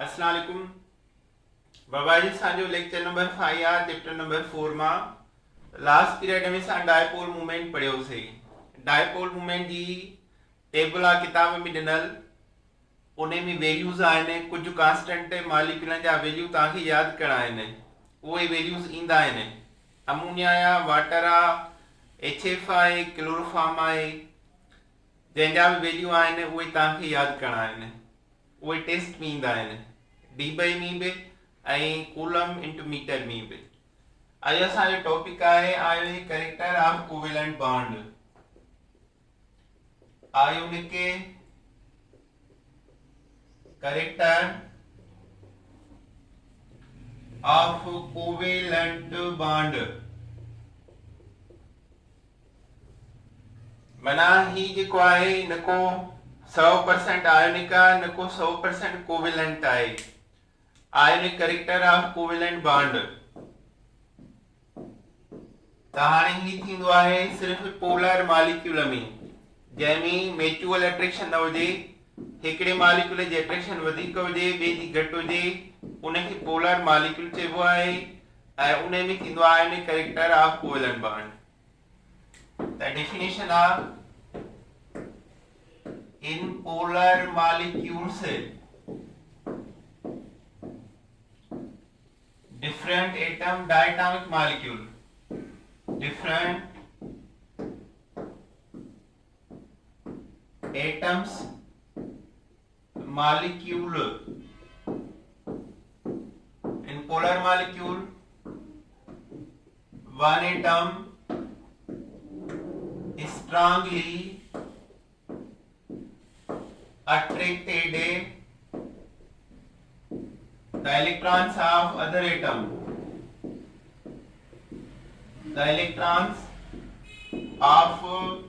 अस्सलाम वालेकुम बाबा जी सांजो lecture number 5 आ chapter number 4 मा लास्ट पीरियड में सा डायपोल मूवमेंट पढ़ियो से डायपोल मूवमेंट जी टेबल आ किताब में ॾिनल उन में वैल्यूज़ आहिनि कुछ कांस्टेंट मॉलिक्यूलनि जा वैल्यू तव्हांखे यादि करणा आहिनि उहे वैल्यूज़ ईंदा आहिनि अमोनिया या वाटर आहे HF आहे क्लोरोफॉर्म आहे जंहिंजा बि वैल्यू आहिनि उहे तव्हांखे यादि करणा आहिनि उहे टेस्ट में ईंदा आहिनि डीबई में भी ऐं कूलम इंटू मीटर में भी अॼु असांजो टॉपिक आहे ionic character of covalent bond ionic character of covalent bond माना ही जेको आहे न को 100% आयोनिक आहे न को 100% कोवेलेंट आहे ionic character of covalent bond त हाणे ही थींदो आहे सिर्फ़ पोलर मॉलिक्यूल में जंहिंमें म्यूचुअल अट्रैक्शन न हुजे हिकिड़े मॉलिक्यूल जी अट्रैक्शन वधीक हुजे ॿिए जी घटि हुजे उनखे पोलर मॉलिक्यूल चइबो आहे ऐं उन में थींदो आहे ionic character of covalent bond त डेफिनेशन आहे in polar molecules different atom diatomic molecule different atoms molecule in polar molecule one atom strongly attracted the electrons of other atom. The electrons of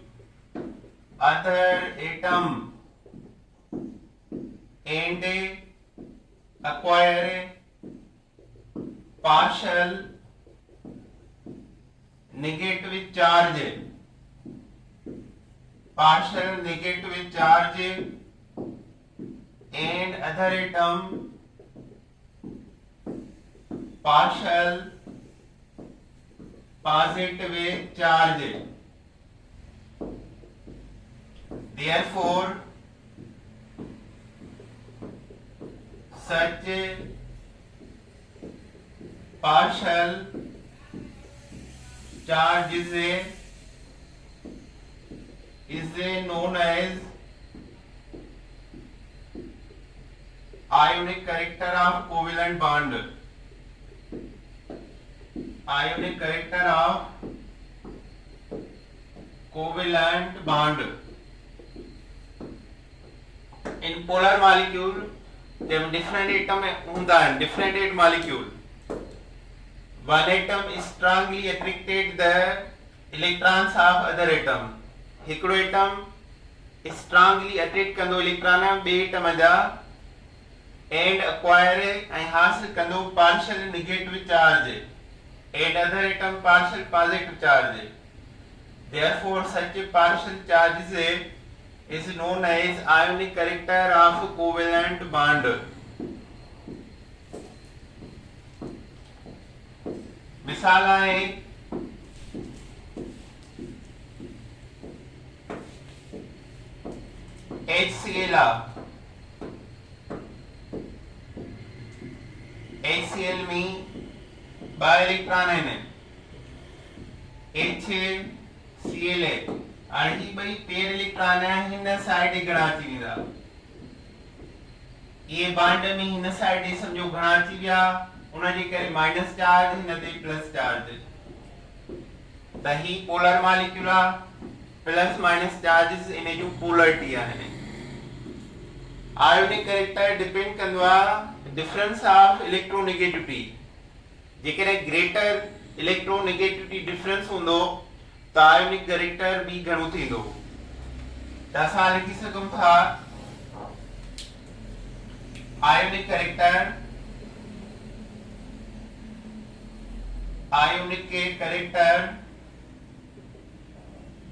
other atom and acquire partial negative charge. Partial negative charge and other atom partial positive charge. Therefore, such partial charge is known as ionic character of covalent bond. Ionic character of covalent bond. In polar molecule, जब different atom होता है, different eight molecule. One atom strongly attracted the electrons of other atom. हिकिड़ो atom strongly attract कंदो electron ॿिए atom जा and acquire and हासिल कंदो partial negative charge and other atom partial positive charge. Therefore, such a partial charge is known as ionic character of covalent bond. मिसाल आहे HCl HCl में ॿ electron आहिनि HCl हाणे ही ॿई पेयर इलेक्ट्रॉन हिन साइड घणा अची वेंदा ये बॉन्ड में हिन साइड समझो घणा अची विया उनजे करे माइनस चार्ज हिन ते प्लस चार्ज त ही पोलर मॉलिक्यूल आहे प्लस माइनस चार्जेस इन जो पोलरिटी आहिनि आयोनिक कैरेक्टर डिपेंड कंदो आहे डिफरेंस ऑफ इलेक्ट्रोनेगेटिविटी जेकॾहिं ग्रेटर इलेक्ट्रोनेगेटिविटी डिफरेंस हूंदो त आयोनिक कैरेक्टर बि घणो थींदो त असां लिखी सघूं था ionic character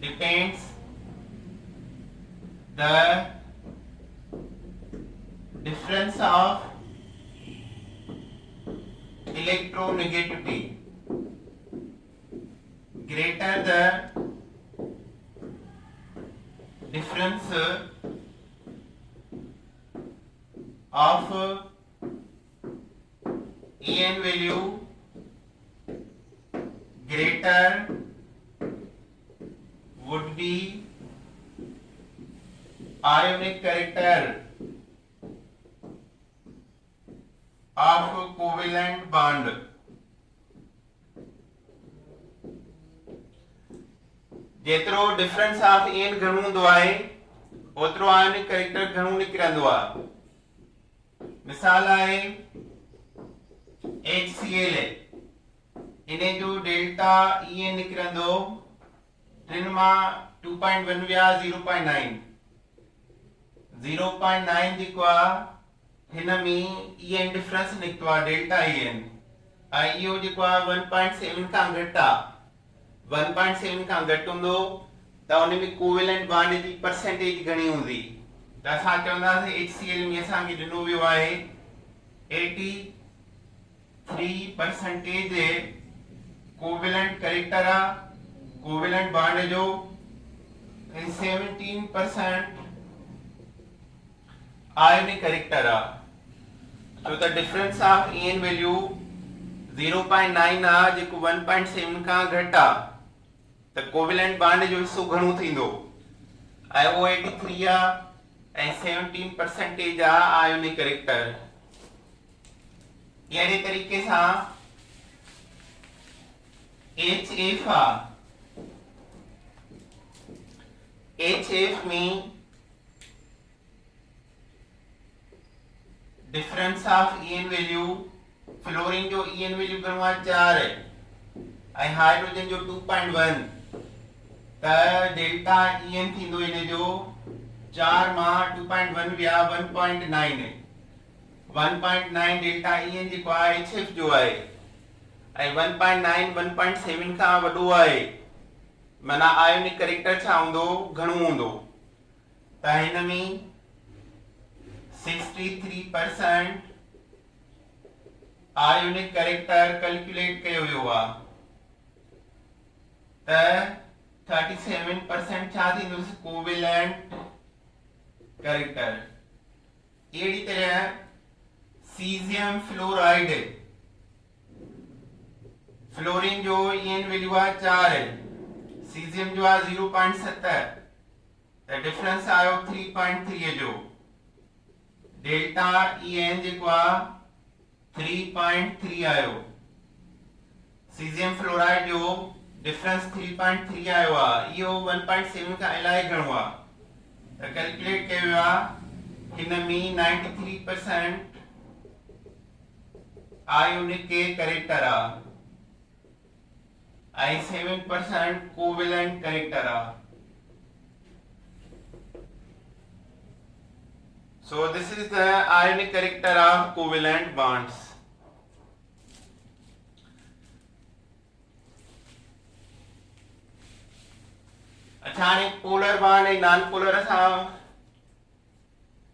depends the difference of electronegativity greater the difference of En value greater would be ionic character of covalent bond. जेतिरो डिफरेंस ऑफ एन घणो हूंदो आहे ओतिरो आयोनिक कैरेक्टर घणो निकिरंदो आहे। मिसाल आहे HCl इन जो डेल्टा En निकिरंदो टिन मां 2.1 विया 0.9 जेको आहे हिन में En डिफरेंस निकितो आहे डेल्टा En ऐं इहो जेको आहे 1.7 खां घटि आहे 1.7 खां घटि हूंदो त उन में कोवेलेंट बॉन्ड जी परसेंटेज घणी हूंदी त असां चवंदासीं HCl में असांखे ॾिनो वियो आहे 83% कोवेलेंट कैरेक्टर आहे कोवेलेंट बॉन्ड जो ऐं 17% आयोनिक कैरेक्टर आहे छो त डिफरेंस ऑफ En वैल्यू 0.9 आहे जेको 1.7 खां घटि आहे त कोवेलेंट बॉन्ड जो हिस्सो घणो थींदो ऐं वो 83 आहे ऐं 17% आहे आयोनिक कैरेक्टर। अहिड़े तरीक़े सां HF आहे HF में difference of En value fluorine जो En वैल्यू घणो आहे 4 ऐं हाइड्रोजन जो 2.1 त डेल्टा En थींदो इन जो 4 मां 2.1 विया 1.9 डेल्टा En जेको आहे HF जो आहे ऐं 1.9 1.7 खां वॾो आहे माना आयोनिक कैरेक्टर छा हूंदो घणो हूंदो त हिन में 63% आयोनिक कैरेक्टर कैलकुलेट कयो वियो आहे त 37% छा थींदो कोवेलेंट कैरेक्टर। अहिड़ी तरह सीज़ियम फ्लोराइड फ्लोरीन जो En वैल्यू आहे 4 सीज़ियम जो आहे 0.7 त डिफरेंस आयो 3.3 जो डेल्टा En जेको आहे 3.3 आयो सीज़ियम फ्लोराइड जो डिफरेंस 3.3 आयो आहे इहो 1.7 खां इलाही घणो आहे त कैलकुलेट कयो वियो आहे हिन में 93% आयोनिक कैरेक्टर आहे ऐं 7% कोवेलेंट कैरेक्टर आहे। So this is the ionic character of covalent bonds. अच्छा हाणे पोलर बॉन्ड ऐं नॉन पोलर असां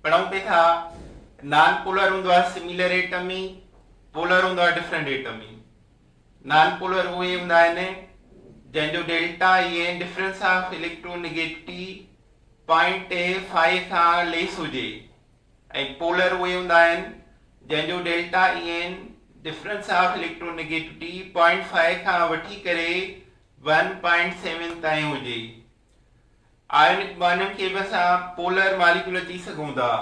पढ़ूं पिया था नॉन पोलर हूंदो आहे सिमिलर एटमी पोलर हूंदो आहे डिफरेंट एटमी नॉन पोलर उहे हूंदा आहिनि जंहिंजो delta En difference of electronegativity 0.5 Khan less हुजे ऐं पोलर उहे हूंदा आहिनि जंहिंजो delta En difference of electronegativity 0.5 खां वठी करे 1.7 ताईं हुजे। आयोनिक बॉन्डन खे बि असां पोलर मॉलिक्यूल चई सघूं था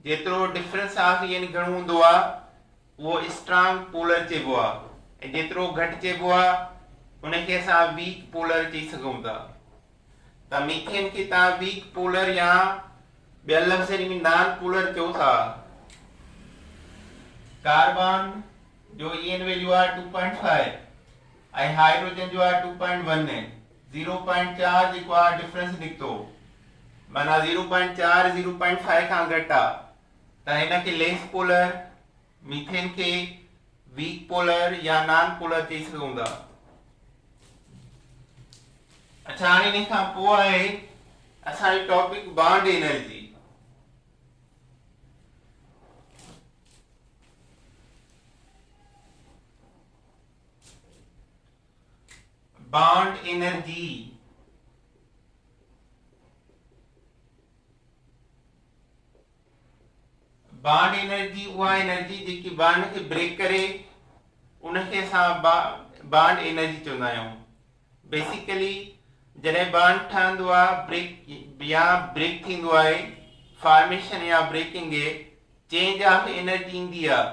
जेतिरो डिफरेंस ऑफ En घणो हूंदो आहे उहो स्ट्रांग पोलर चइबो आहे ऐं जेतिरो घटि चइबो आहे उनखे असां वीक पोलर चई सघूं था। त मीथेन खे तव्हां वीक पोलर या ॿियनि लफ़्ज़नि में नॉन पोलर चओ था। कार्बन जो En वैल्यू आहे 2.5 ऐं हाइड्रोजन जो आहे 2.1 0.4 जेको आहे डिफरेंस निकितो माना 0.4 0.5 खां घटि आहे त हिनखे लेस पोलर मीथेन के वीक पोलर या नॉन पोलर चई सघूं था। अच्छा हाणे इन खां पोइ आहे असांजो topic bond energy. Bond energy bond energy उहा एनर्जी जेकी बॉन्ड खे ब्रेक करे उनखे असां बॉन्ड एनर्जी चवंदा आहियूं। बेसिकली जॾहिं बॉन्ड ठहंदो आहे ब्रेक या ब्रेक थींदो आहे फॉर्मेशन या ब्रेकिंग चेंज ऑफ एनर्जी ईंदी आहे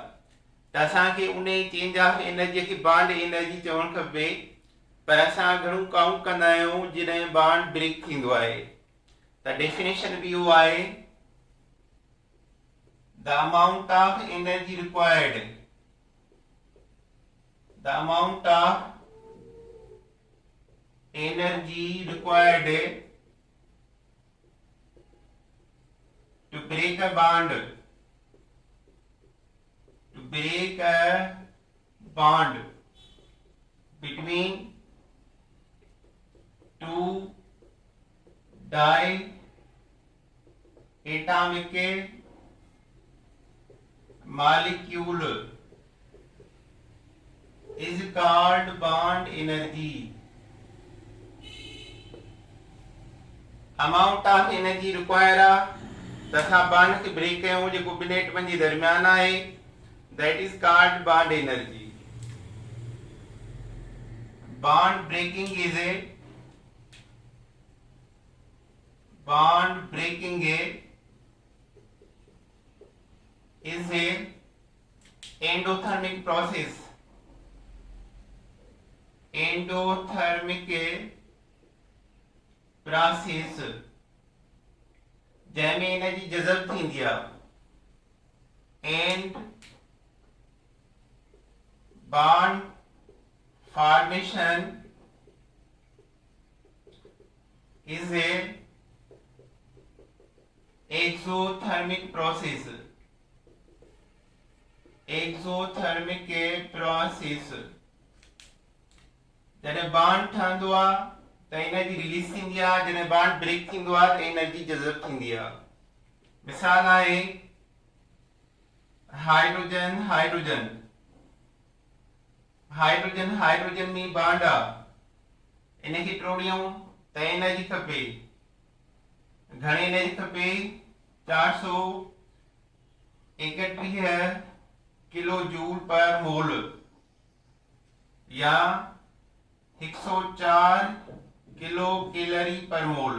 त असांखे उन चेंज ऑफ एनर्जीअ खे बॉन्ड एनर्जी चवणु खपे। पर असां घणो काउंट कंदा आहियूं जॾहिं बॉन्ड ब्रेक थींदो आहे त डेफिनेशन बि उहो आहे the amount of energy required to break a bond between two diatomic molecule is called bond energy. amount of energy required त असां बॉन्ड खे ब्रेक कयूं जेको ॿिनि एटमनि जे दरमियान आहे that is called bond energy. bond breaking is a endothermic process जंहिंमें energy जज़ब थींदी आहे and bond formation is a exothermic process जॾहिं बॉन्ड ठहंदो आहे त एनर्जी रिलीज थींदी आहे जॾहिं बॉन्ड ब्रेक थींदो आहे त एनर्जी जज़ब थींदी आहे। मिसाल आहे हाइड्रोजन में बॉन्ड आहे इनखे टोड़ियूं त एनर्जी खपे घणी एनर्जी खपे 431 किलो जूल पर मोल या 104 किलो कैलोरी पर मोल।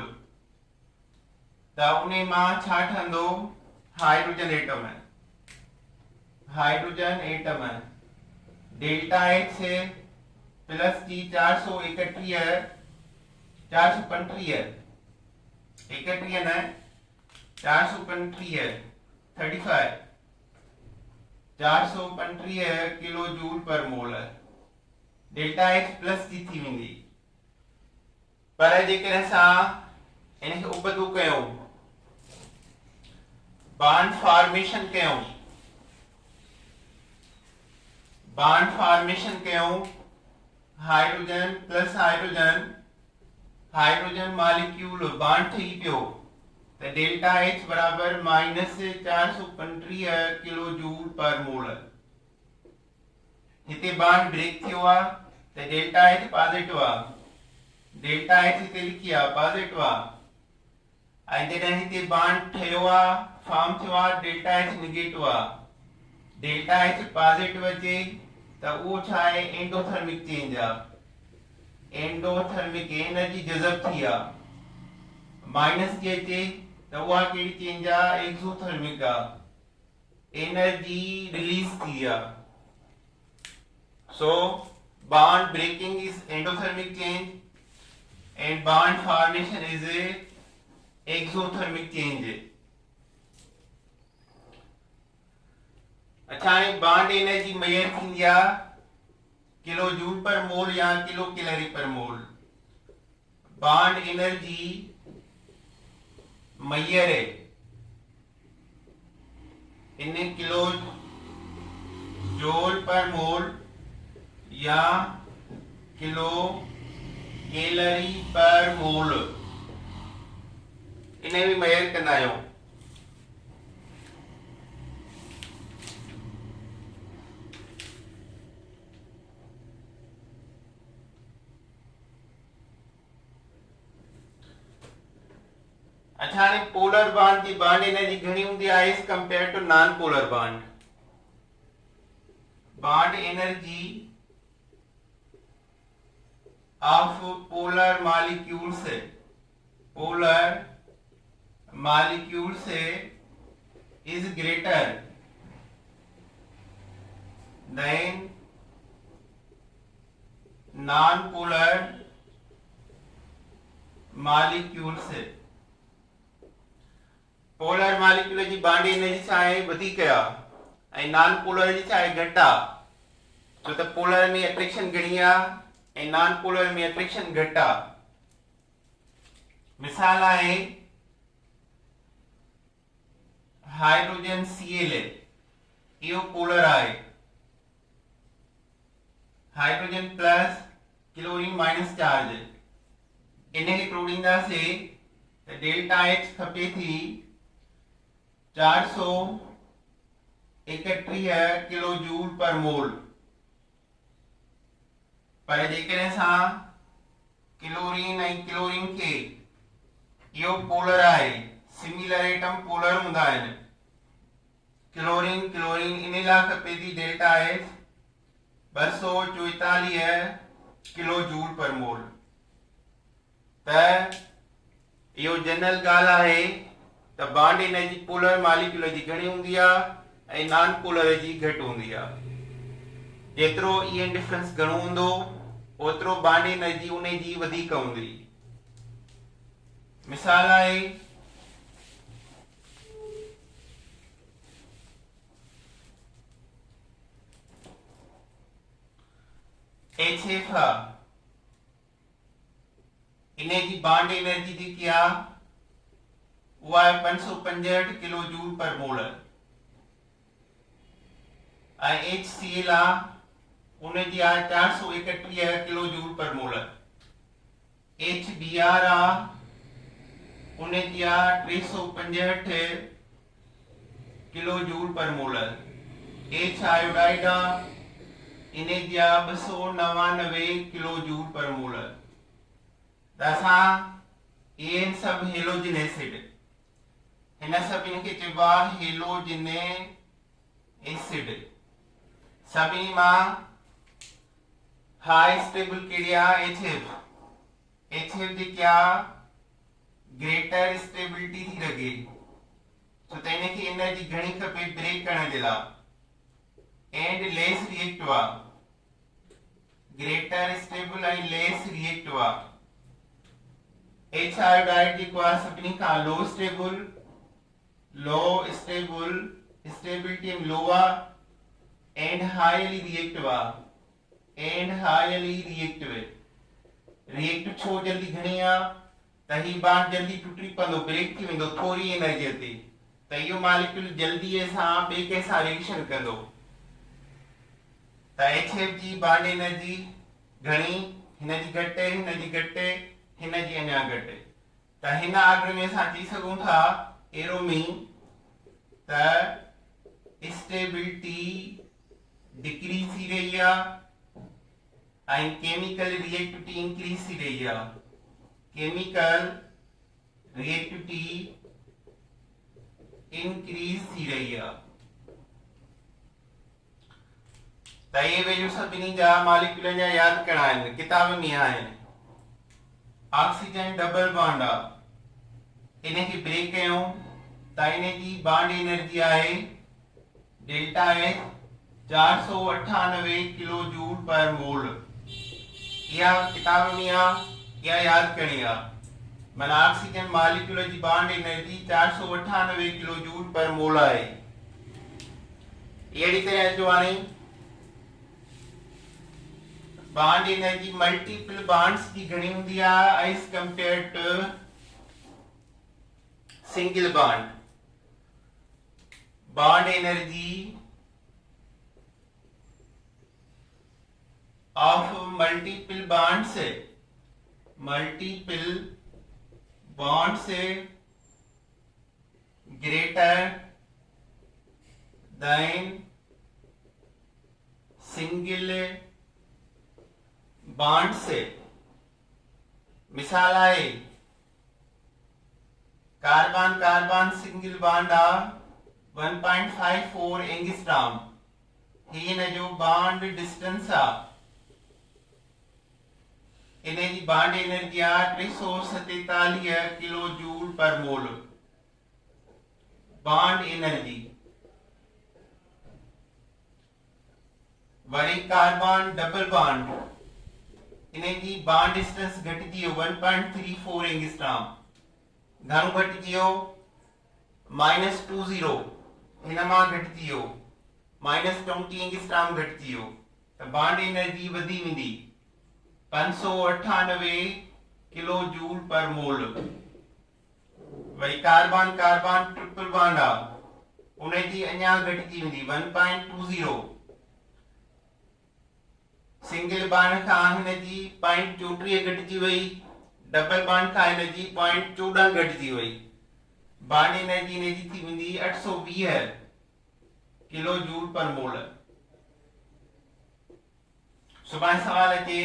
त उन मां छा ठहंदो hydrogen atom delta H plus जी 435 kilo joule per mole delta H plus जी थी वेंदी। पर जेकर असां इनखे उबतो कयूं बॉन्ड फॉर्मेशन कयूं hydrogen plus hydrogen molecule bond ठही पियो त डेल्टा एच बराबर -435 किलो जूल पर मोल। हिते बॉन्ड ब्रेक थियो आहे त डेल्टा एच पॉजिटिव आहे डेल्टा एच हिते लिखी आहे पॉजिटिव आहे ऐं जॾहिं हिते बॉन्ड ठहियो आहे फॉर्म थियो आहे डेल्टा एच नेगेटिव आहे डेल्टा एच पॉजिटिव अचे त उहो छा आहे एंडोथर्मिक चेंज आहे एंडोथर्मिक एनर्जी जज़ब थी आहे माइनस जी अचे त उहा कहिड़ी चेंज आहे एक्सोथर्मिक आहे एनर्जी रिलीज थी आहे। सो bond breaking is endothermic change and bond formation is a exothermic change. अच्छा बॉन्ड एनर्जी मेजर थींदी आहे किलो जूल पर मोल या किलो कैलोरी पर मोल। बॉन्ड एनर्जी मेजर है इन किलो जूल पर मोल या किलो कैलोरी पर मोल इन्हें भी मेजर करना है। अच्छा हाणे पोलर बॉन्ड जी बॉन्ड एनर्जी घणी हूंदी आहे as compare to non polar bond. Bond energy of polar molecule से is greater than non polar molecule से। पोलर मॉलिक्यूल जी बॉन्ड एनर्जी छा आहे वधीक आहे ऐं नॉन पोलर जी छा आहे घटि आहे, छो त पोलर में अट्रैक्शन घणी आहे ऐं नॉन पोलर में अट्रैक्शन घटि आहे। मिसाल आहे हाइड्रोजन Cl इहो पोलर आहे, hydrogen plus chlorine minus charge, इनखे तोड़ींदासीं त डेल्टा H खपे थी 431 किलो जूल पर मोल। पर जेकॾहिं असां क्लोरीन ऐं क्लोरीन खे इहो पोलर आहे, सिमिलर एटम पोलर हूंदा आहिनि, क्लोरीन इन लाइ खपे थी delta H 244 kilo joule per मोल। त इहो जनरल ॻाल्हि आहे त बॉन्ड एनर्जी पोलर मॉलिक्यूल जी घणी हूंदी आहे ऐं नॉन पोलर जी घटि हूंदी आहे। जेतिरो ईएन डिफरेंस घणो हूंदो ओतिरो बॉन्ड एनर्जी उन जी वधीक हूंदी। मिसाल आहे HF इन जी बॉन्ड एनर्जी जेकी आहे उहा आहे 565 किलो जूल पर मोल ऐं HCl आहे उन जी आहे 431 किलो जूल पर मोल। HBr आहे उन जी आहे 365 किलो जूल पर मोल। H आयोडाइड आहे इन जी आहे 299 किलो जूल पर मोल। त असां इहे सभु हेलोजन एसिड, हिन सभिनी खे चइबो आहे हेलोजन एसिड। सभिनी मां हाई स्टेबल कहिड़ी आहे HF जेकी आहे ग्रेटर स्टेबिलिटी थी लॻे, छो त हिनखे एनर्जी घणी खपे ब्रेक करण जे लाइ एंड लेस रिएक्टिव आहे, ग्रेटर स्टेबल ऐं लेस रिएक्टिव आहे। H आयोडाइड जेको आहे सभिनी खां लो स्टेबिलिटी लो आहे एंड हाईली रिएक्टिव आहे, रिएक्टिव छो जल्दी घणी आहे त ही बॉन्ड जल्दी टूटी पवंदो, ब्रेक थी वेंदो थोरी एनर्जी ते, त इहो मॉलिक्यूल जल्दी सां ॿिए कंहिं सां रिएक्शन कंदो। त HF जी बॉन्ड एनर्जी घणी, हिन जी घटि, हिन जी अञा घटि। त हिन ऑर्डर में असां चई सघूं था एरोमी त स्टेबिलिटी डिक्रीज थी रही आहे ऐं केमिकल रिएक्टिविटी इंक्रीज थी रही आहे, केमिकल रिएक्टिविटी इंक्रीज थी रही आहे। त ये वैल्यू सभिनी जा मॉलिक्यूल जा यादि करणा आहिनि, किताब में आहिनि। ऑक्सीजन डबल बॉन्ड आहे, इनखे ब्रेक कयूं त इन जी बॉन्ड एनर्जी आहे delta H 498 kilo joule per mole. इहा किताब में आहे, इहा यादि करणी आहे। माना ऑक्सीजन मॉलिक्यूल जी bond energy 498 kilo joule per mole आहे। अहिड़ी तरह जो हाणे बॉन्ड एनर्जी मल्टीपल बॉन्ड्स की घणी हूंदी आहे as compare to single bond. Bond energy of multiple bond से ग्रेटर देन सिंगल बॉन्ड से। मिसाल है कार्बन कार्बन सिंगल बॉन्ड आ 1.54 एंगस्ट्रॉम हिन जो बॉन्ड डिस्टेंस आ इन जी बॉन्ड एनर्जी आ 347 kilo joule per mole bond energy वरी कार्बन डबल बॉन्ड इन जी बॉन्ड डिस्टेंस घटिजी 1.34 एंगस्ट्रॉम घणो घटिजी -20 हिन मां घटिजी -20 एंगस्ट्रॉम घटिजी त बॉन्ड एनर्जी वधी वेंदी 598 किलो जूल पर मोल। वरी कार्बन कार्बन ट्रिपल बॉन्ड आ उन जी अञा घटिजी वेंदी 1.20 सिंगल बॉन्ड खां हिन जी 0.34 घटिजी वई डबल बॉन्ड खां हिन जी 0.14 घटिजी वई बॉन्ड एनर्जी हिन जी थी वेंदी 820 किलो जूल पर मोल। सुभाणे सवाल अचे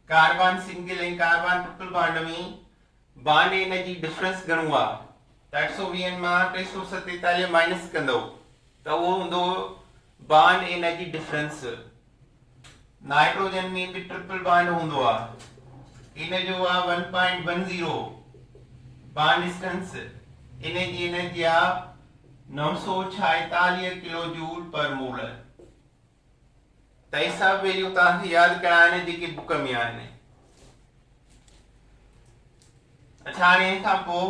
कार्बन सिंगल ऐं कार्बन ट्रिपल बॉन्ड में बॉन्ड एनर्जी डिफरेंस घणो आहे त 820 मां 347 माइनस कंदो त उहो हूंदो बॉन्ड एनर्जी डिफरेंस। नाइट्रोजन में भी ट्रिपल बॉन्ड हूंदो आहे इन जो आहे 1.10 बॉन्ड डिस्टेंस इन जी एनर्जी आहे 946 किलो जूल पर मोल। त ही सभु वैल्यू तव्हांखे यादि करणा आहिनि जेके बुक में आहिनि। अच्छा हाणे हिन खां पोइ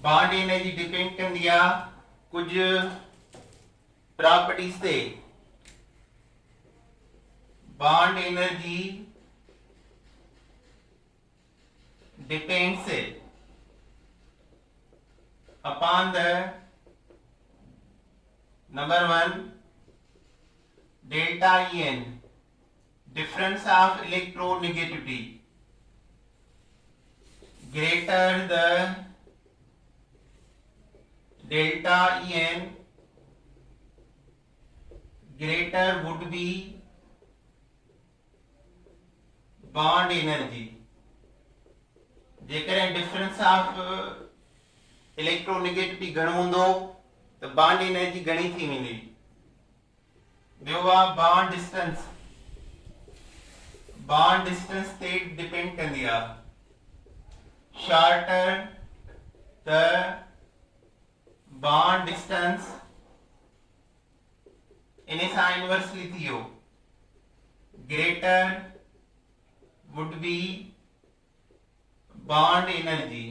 बॉन्ड एनर्जी डिपेंड कंदी आहे कुझु प्रॉपर्टीज ते। Bond energy depends upon the number 1 delta En difference of electronegativity greater the delta En greater would be bond energy। जेकर डिफरेंस ऑफ इलेक्ट्रोनेगेटिविटी घणो हूंदो त बॉन्ड एनर्जी घणी थी वेंदी। ॿियो आहे बॉन्ड डिस्टेंस ते डिपेंड कंदी आहे। शॉर्टर द बॉन्ड डिस्टेंस इन सां इनवर्सली थी वियो greater would be bond energy.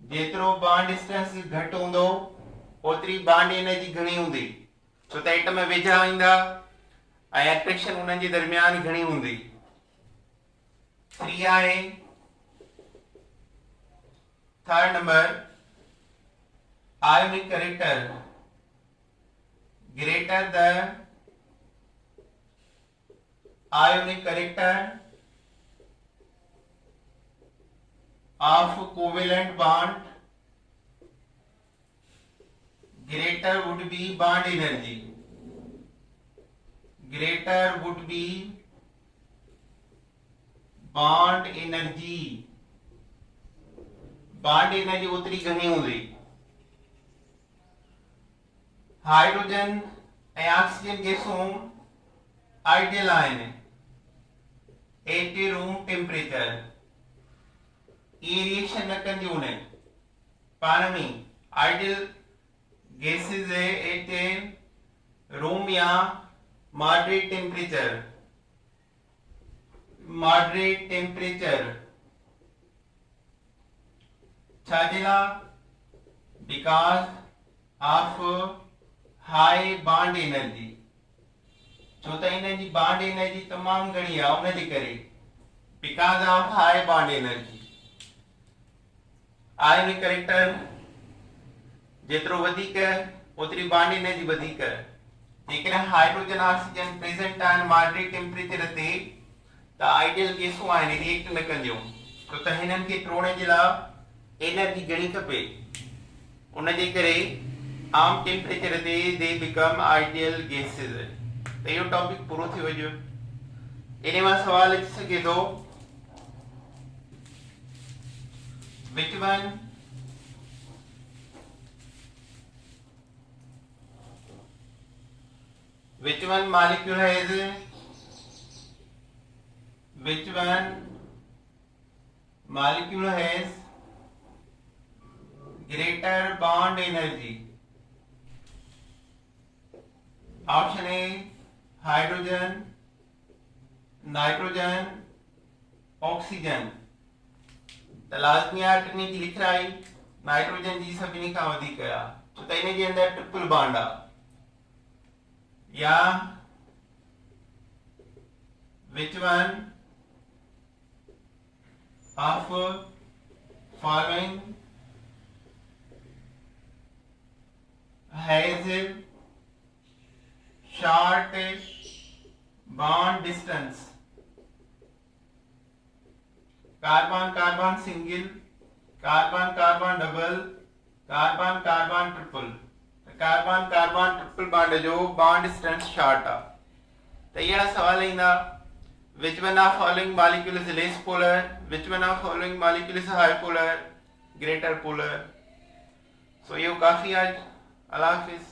जेतिरो बॉन्ड डिस्टेंस घटि हूंदो ओतिरी बॉन्ड एनर्जी घणी हूंदी छो त एटम वेझा ईंदा ऐं अट्रैक्शन उन्हनि जे दरमियान घणी हूंदी। 3 आहे third number ionic character greater the ionic character of covalent bond greater would be bond energy greater would be bond energy उतरी घनी होंगी। हाइड्रोजन ऐं ऑक्सीजन गैसूं आइडियल आहिनि एट रूम टेम्परेचर ये रिएक्शन न कंदियूं आहिनि पाण में। आइडियल गैसेस एट रूम या मॉडरेट टेम्परेचर छाजे लाइ because of high bond energy छो त इन जी बॉन्ड एनर्जी तमामु घणी आहे उन जे करे because of high bond energy. Ionic character जेतिरो वधीक ओतिरी बॉन्ड एनर्जी वधीक। जेकॾहिं हाइड्रोजन ऑक्सीजन प्रेजेंट आहिनि मॉडरेट टेम्परेचर ते त आइडियल गैसूं आहिनि रिएक्ट न कंदियूं छो त हिननि खे टोड़ण जे लाइ एनर्जी घणी खपे उन जे करे आम टेम्परेचर ते दे बिकम आइडियल गैसेस। त इहो टॉपिक पूरो थी वियो। इन मां सवाल अची सघे थो which one molecule has greater bond energy? Option A hydrogen, nitrogen, oxygen. तो लाजमी ट्रिनिटी लिख रहा है नाइट्रोजन जी सभिनी खां वधीक आ, छो त इन जे अंदर ट्रिपल बॉन्ड आ। या which one of following has short bond distance? Carbon carbon single, carbon carbon double, carbon carbon triple. Carbon carbon triple bond जो बॉन्ड डिस्टेंस शॉर्ट आ। तो ये सवाल इंदा which one of following molecule is less polar, which one of following molecule is high polar, greater polar। सो ये काफी आज। अल्लाह हाफिज।